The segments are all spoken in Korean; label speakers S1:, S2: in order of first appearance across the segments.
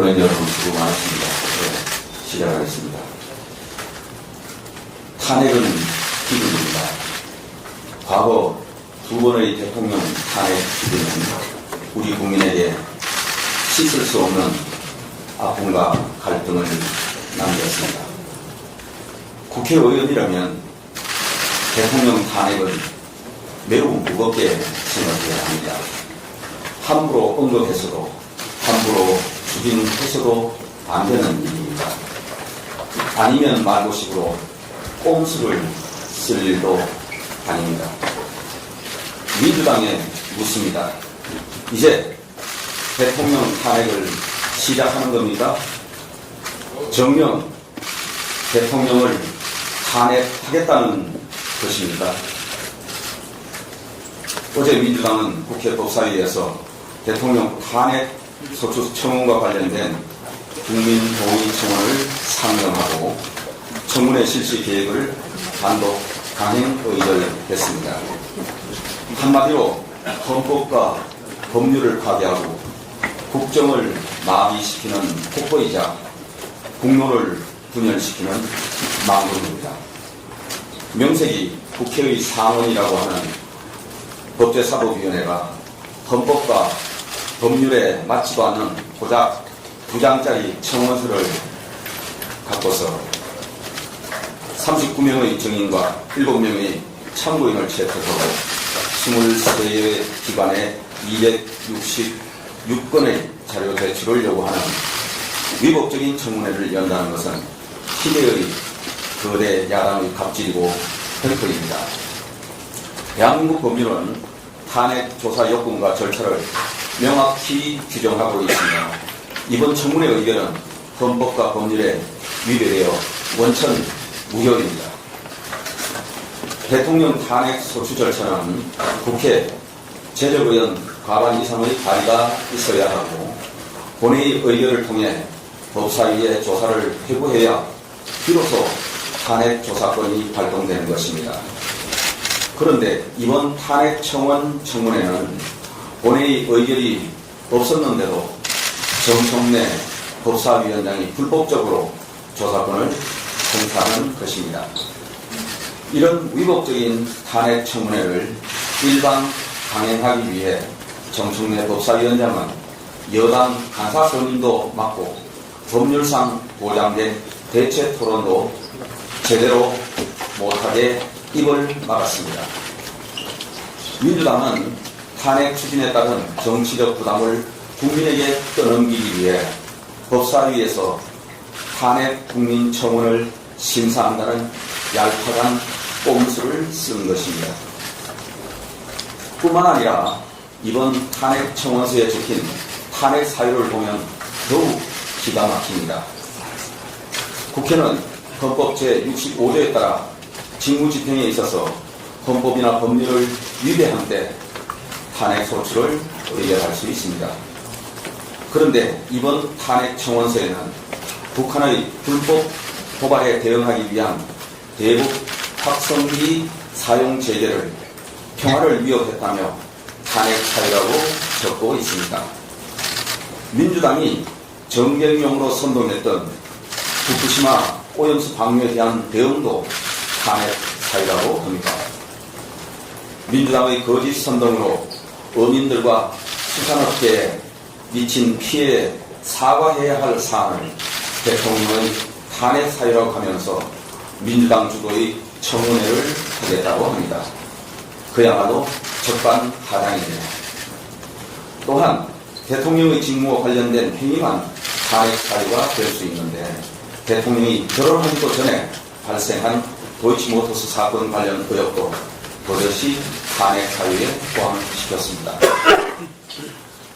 S1: 의원 여러분 수고 많으십니다. 네, 시작하겠습니다. 탄핵은 기근입니다. 과거 두 번의 대통령 탄핵 기근은 우리 국민에게 씻을 수 없는 아픔과 갈등을 남겼습니다. 국회의원이라면 대통령 탄핵을 매우 무겁게 생각해야 합니다. 함부로 언급해서도 함부로 추진해서도 안 되는 일입니다. 아니면 말고식으로 꼼수를 쓸 일도 아닙니다. 민주당에 묻습니다. 이제 대통령 탄핵을 시작하는 겁니까? 정녕 대통령을 탄핵하겠다는 것입니까? 어제 민주당은 국회 법사위에서 대통령 탄핵 소추 청원과 관련된 국민동의 청원을 상정하고 청문회 실시 계획을 단독 강행 의결했습니다. 한마디로 헌법과 법률을 파괴하고 국정을 마비시키는 폭거이자 국론을 분열시키는 망언입니다. 명색이 국회의 상원이라고 하는 법제사법위원회가 헌법과 법률에 맞지도 않는 고작 2장짜리 청원서를 갖고서 39명의 증인과 7명의 참고인을 채택하고 23개 기관에 266건의 자료 제출을 요구하는 위법적인 청문회를 연다는 것은 시대의 거대 야당의 갑질이고 횡포입니다. 대한민국 법률은 탄핵 조사 요건과 절차를 명확히 규정하고 있으며 이번 청문회 의결은 헌법과 법률에 위배되어 원천 무효입니다. 대통령 탄핵 소추 절차는 국회 제적의원 과반 이상의 발의가 있어야 하고 본회의 의결을 통해 법사위의 조사를 회부해야 비로소 탄핵 조사권이 발동되는 것입니다. 그런데 이번 탄핵 청원 청문회는 본회의 의결이 없었는데도 정청래 법사위원장이 불법적으로 조사권을 행사하는 것입니다. 이런 위법적인 탄핵 청문회를 일반 강행하기 위해 정청래 법사위원장은 여당 간사 선임도 맡고 법률상 보장된 대체 토론도 제대로 못하게 입을 막았습니다. 민주당은 탄핵 추진에 따른 정치적 부담을 국민에게 떠넘기기 위해 법사위에서 탄핵 국민 청원을 심사한다는 얄팍한 꼼수를 쓴 것입니다. 뿐만 아니라 이번 탄핵 청원서에 적힌 탄핵 사유를 보면 더욱 기가 막힙니다. 국회는 헌법 제65조에 따라 직무집행에 있어서 헌법이나 법률을 위배한 때 탄핵 소추를 의결할 수 있습니다. 그런데 이번 탄핵 청원서에는 북한의 불법 도발에 대응하기 위한 대북 확성기 사용 제재를 평화를 위협했다며 탄핵 사유라고 적고 있습니다. 민주당이 정경용으로 선동했던 후쿠시마 오염수 방류에 대한 대응도 탄핵 사유라고 합니다. 민주당의 거짓 선동으로 어민들과 수산업계에 미친 피해에 사과해야 할 사안을 대통령의 탄핵 사유라고 하면서 민주당 주도의 청문회를 하겠다고 합니다. 그야말로 적반하장이네요. 또한 대통령의 직무와 관련된 행위만 탄핵 사유가 될 수 있는데 대통령이 결혼하기도 전에 발생한 도이치모터스 사건 관련 의혹도 버젓이 탄핵 사유에 포함시켰습니다.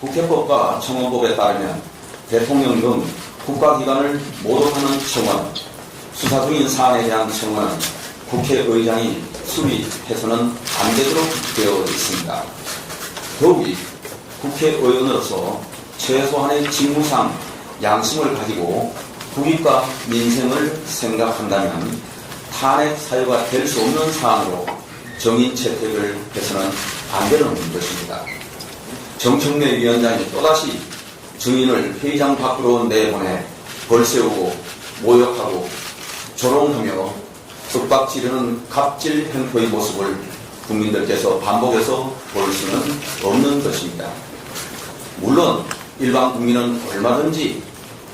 S1: 국회법과 청원법에 따르면 대통령 등 국가기관을 모독하는 청원, 수사 중인 사안에 대한 청원은 국회의장이 수립해서는 안 되도록 되어 있습니다. 더욱이 국회의원으로서 최소한의 직무상 양심을 가지고 국익과 민생을 생각한다면 탄핵 사유가 될 수 없는 사안으로 정인 채택을 해서는 안 되는 것입니다. 정청래 위원장이 또다시 증인을 회의장 밖으로 내보내 벌 세우고 모욕하고 조롱하며 윽박지르는 갑질 행포의 모습을 국민들께서 반복해서 볼 수는 없는 것입니다. 물론 일반 국민은 얼마든지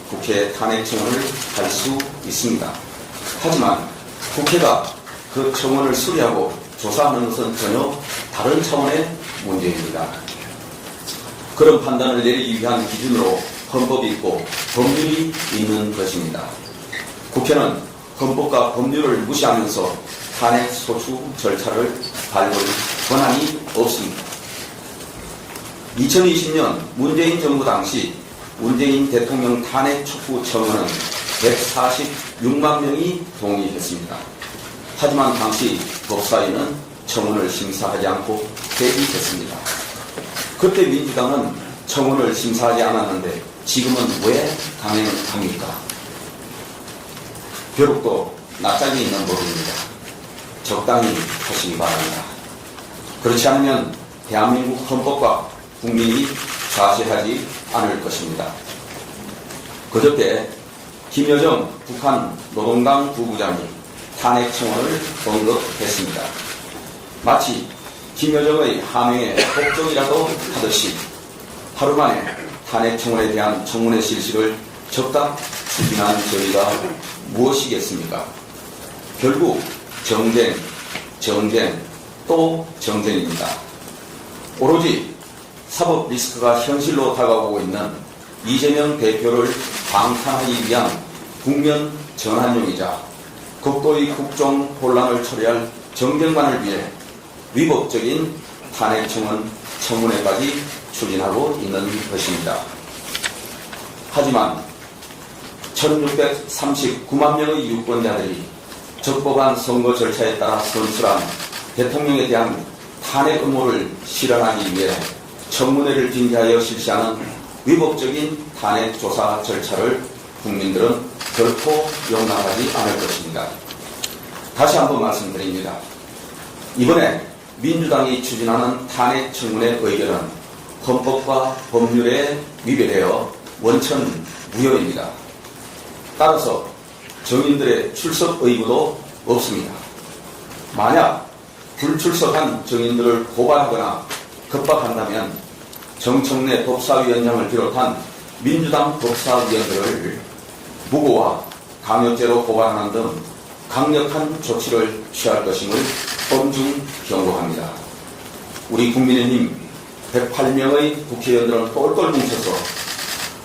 S1: 국회 탄핵 청원을 할 수 있습니다. 하지만 국회가 그 청원을 수리하고 조사하는 것은 전혀 다른 차원의 문제입니다. 그런 판단을 내리기 위한 기준으로 헌법이 있고 법률이 있는 것입니다. 국회는 헌법과 법률을 무시하면서 탄핵 소추 절차를 밟을 권한이 없습니다. 2020년 문재인 정부 당시 문재인 대통령 탄핵 촉구 청원은 146만 명이 동의했습니다. 하지만 당시 법사위는 청원을 심사하지 않고 폐기했습니다. 그때 민주당은 청원을 심사하지 않았는데 지금은 왜 강행합니까? 벼룩도 낯짝이 있는 법입니다. 적당히 하시기 바랍니다. 그렇지 않으면 대한민국 헌법과 국민이 좌시하지 않을 것입니다. 그저께 김여정 북한 노동당 부부장이 탄핵 청원을 언급했습니다. 마치 김여정의 하명에 복종이라도 하듯이 하루 만에 탄핵 청원에 대한 청문회 실시를 적극 추진한 저희가 무엇이겠습니까? 결국 정쟁, 또 정쟁입니다. 오로지 사법 리스크가 현실로 다가오고 있는 이재명 대표를 방탄하기 위한 국면 전환용이자 극도의 국정 혼란을 처리할 정쟁만을 위해 위법적인 탄핵 청원 청문회까지 추진하고 있는 것입니다. 하지만 1639만 명의 유권자들이 적법한 선거 절차에 따라 선출한 대통령에 대한 탄핵 음모를 실현하기 위해 청문회를 빙자하여 실시하는 위법적인 탄핵 조사 절차를 국민들은 결코 용납하지 않을 것입니다. 다시 한번 말씀드립니다. 이번에 민주당이 추진하는 탄핵 청문회 의결은 헌법과 법률에 위배되어 원천무효입니다. 따라서 정인들의 출석 의무도 없습니다. 만약 불출석한 정인들을 고발하거나 급박한다면 정청래 법사위원장을 비롯한 민주당 법사위원들을 무고와 강요죄로 고발하는 등 강력한 조치를 취할 것임을 엄중 경고합니다. 우리 국민의힘 108명의 국회의원들은 똘똘 뭉쳐서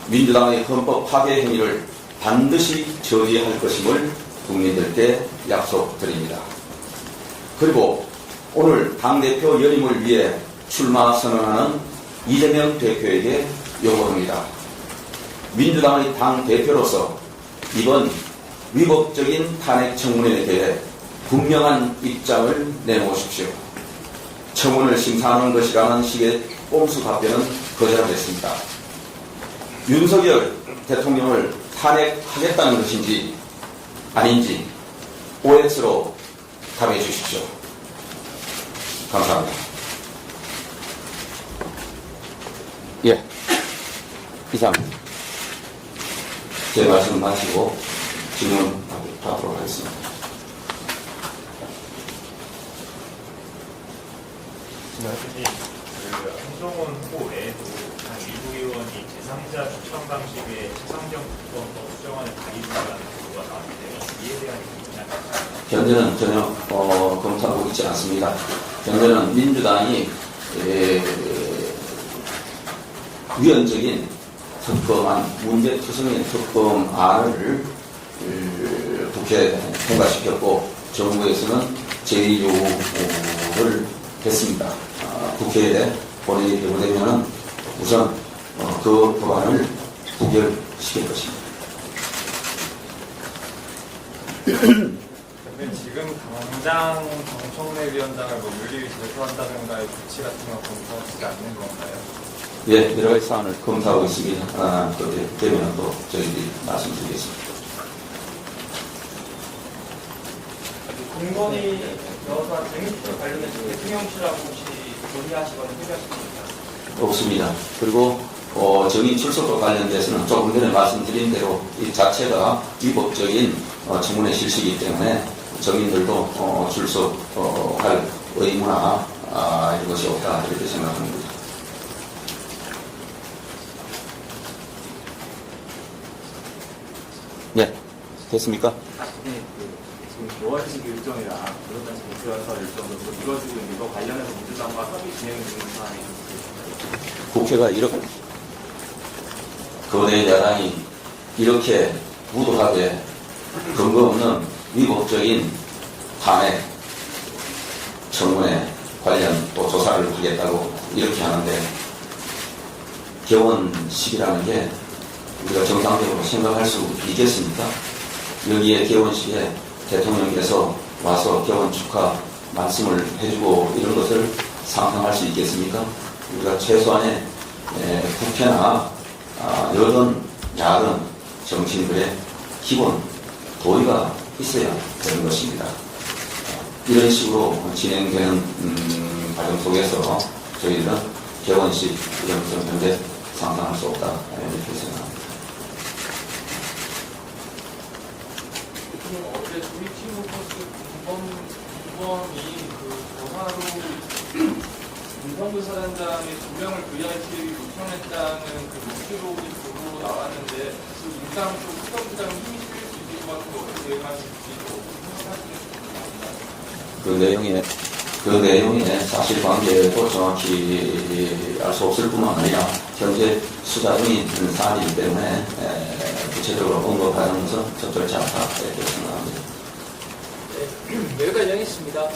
S1: 민주당의 헌법 파괴 행위를 반드시 저지할 것임을 국민들께 약속드립니다. 그리고 오늘 당대표 연임을 위해 출마 선언하는 이재명 대표에게 요구합니다. 민주당의 당대표로서 이번 위법적인 탄핵 청문회에 대해 분명한 입장을 내놓으십시오. 청문을 심사하는 것이라는 식의 꼼수 답변은 거절하겠습니다. 윤석열 대통령을 탄핵하겠다는 것인지 아닌지 OX로 답해 주십시오. 감사합니다. 예, 이상 제 말씀 마치고 질문 받도록 하겠습니다.
S2: 말씀이 한동훈 후보 외에도 한 일부 의원이 제3자 추천 방식의 최상정법법 수정안을 발의한다는 보도가 나왔는데요. 이에 대한 입장이
S1: 현재는 전혀 검토하고 있지 않습니다. 현재는 민주당이 위헌적인 특검안, 문제투성인 특검안을 국회에 통과시켰고 정부에서는 제의요구를 했습니다. 국회에 본회의에 되면 우선 그 법안을 부결시킬 것입니다.
S3: 근데 지금 당장 정청래 위원장을 윤리 제소한다든가의 조치 같은 거 검토하지 않는 건가요?
S1: 예, 여러 가지 사안을 검토하고 있습니다. 그렇게 되면 또 저희들이 말씀드리겠습니다.
S4: 공건위 여사 재밌게 관련해서 대통령실하고 혹시 논의하시거나 협의하십니까?
S1: 없습니다. 그리고 정인 출소과 관련돼서는 조금 전에 말씀드린 대로 이 자체가 위법적인 청문회 실시이기 때문에 정인들도 출소할 의무나 이것이 없다 이렇게 생각합니다. 네, 됐습니까?
S4: 네, 지금 5월식 일정이라 그렇다 지금 교화서 일정도 이루어지고 있는 거 관련해서 민주당과 협의 진행 중인 사안이 있습니다.
S1: 국회가 이렇게 거대 야당이 이렇게 무도하게 근거 없는 위법적인 탄핵 청문회 관련 또 조사를 하겠다고 이렇게 하는데 개원식이라는 게 우리가 정상적으로 생각할 수 있겠습니까? 여기에 개원식에 대통령께서 와서 개원 축하 말씀을 해주고 이런 것을 상상할 수 있겠습니까? 우리가 최소한의 국회나 여든 야든 정치인들의 기본 도의가 있어야 되는 것입니다. 이런 식으로 진행되는 과정 속에서 저희들은 개원식 이런 것은 현재 상상할 수 없다 이렇게 생각합니다.
S3: 어제 저희 팀 포스트 공범이 그 전화로 문성근 사단장의 2명을 VIP로 요청했다는 그 녹취록이 보고 나왔는데 그 인상 쪽 수사부장 힘이 실릴 수 있을 것 같은데 어떻게 대응하실지 생각하시겠습니까?
S1: 그 내용의 사실관계도 정확히 알 수 없을 뿐만 아니라 현재 수사 중인 사안이기 때문에 구체적으로 언급하는 것은 적절치 않다 이렇게 생각합니다.
S5: 네, 여기까지 하겠습니다.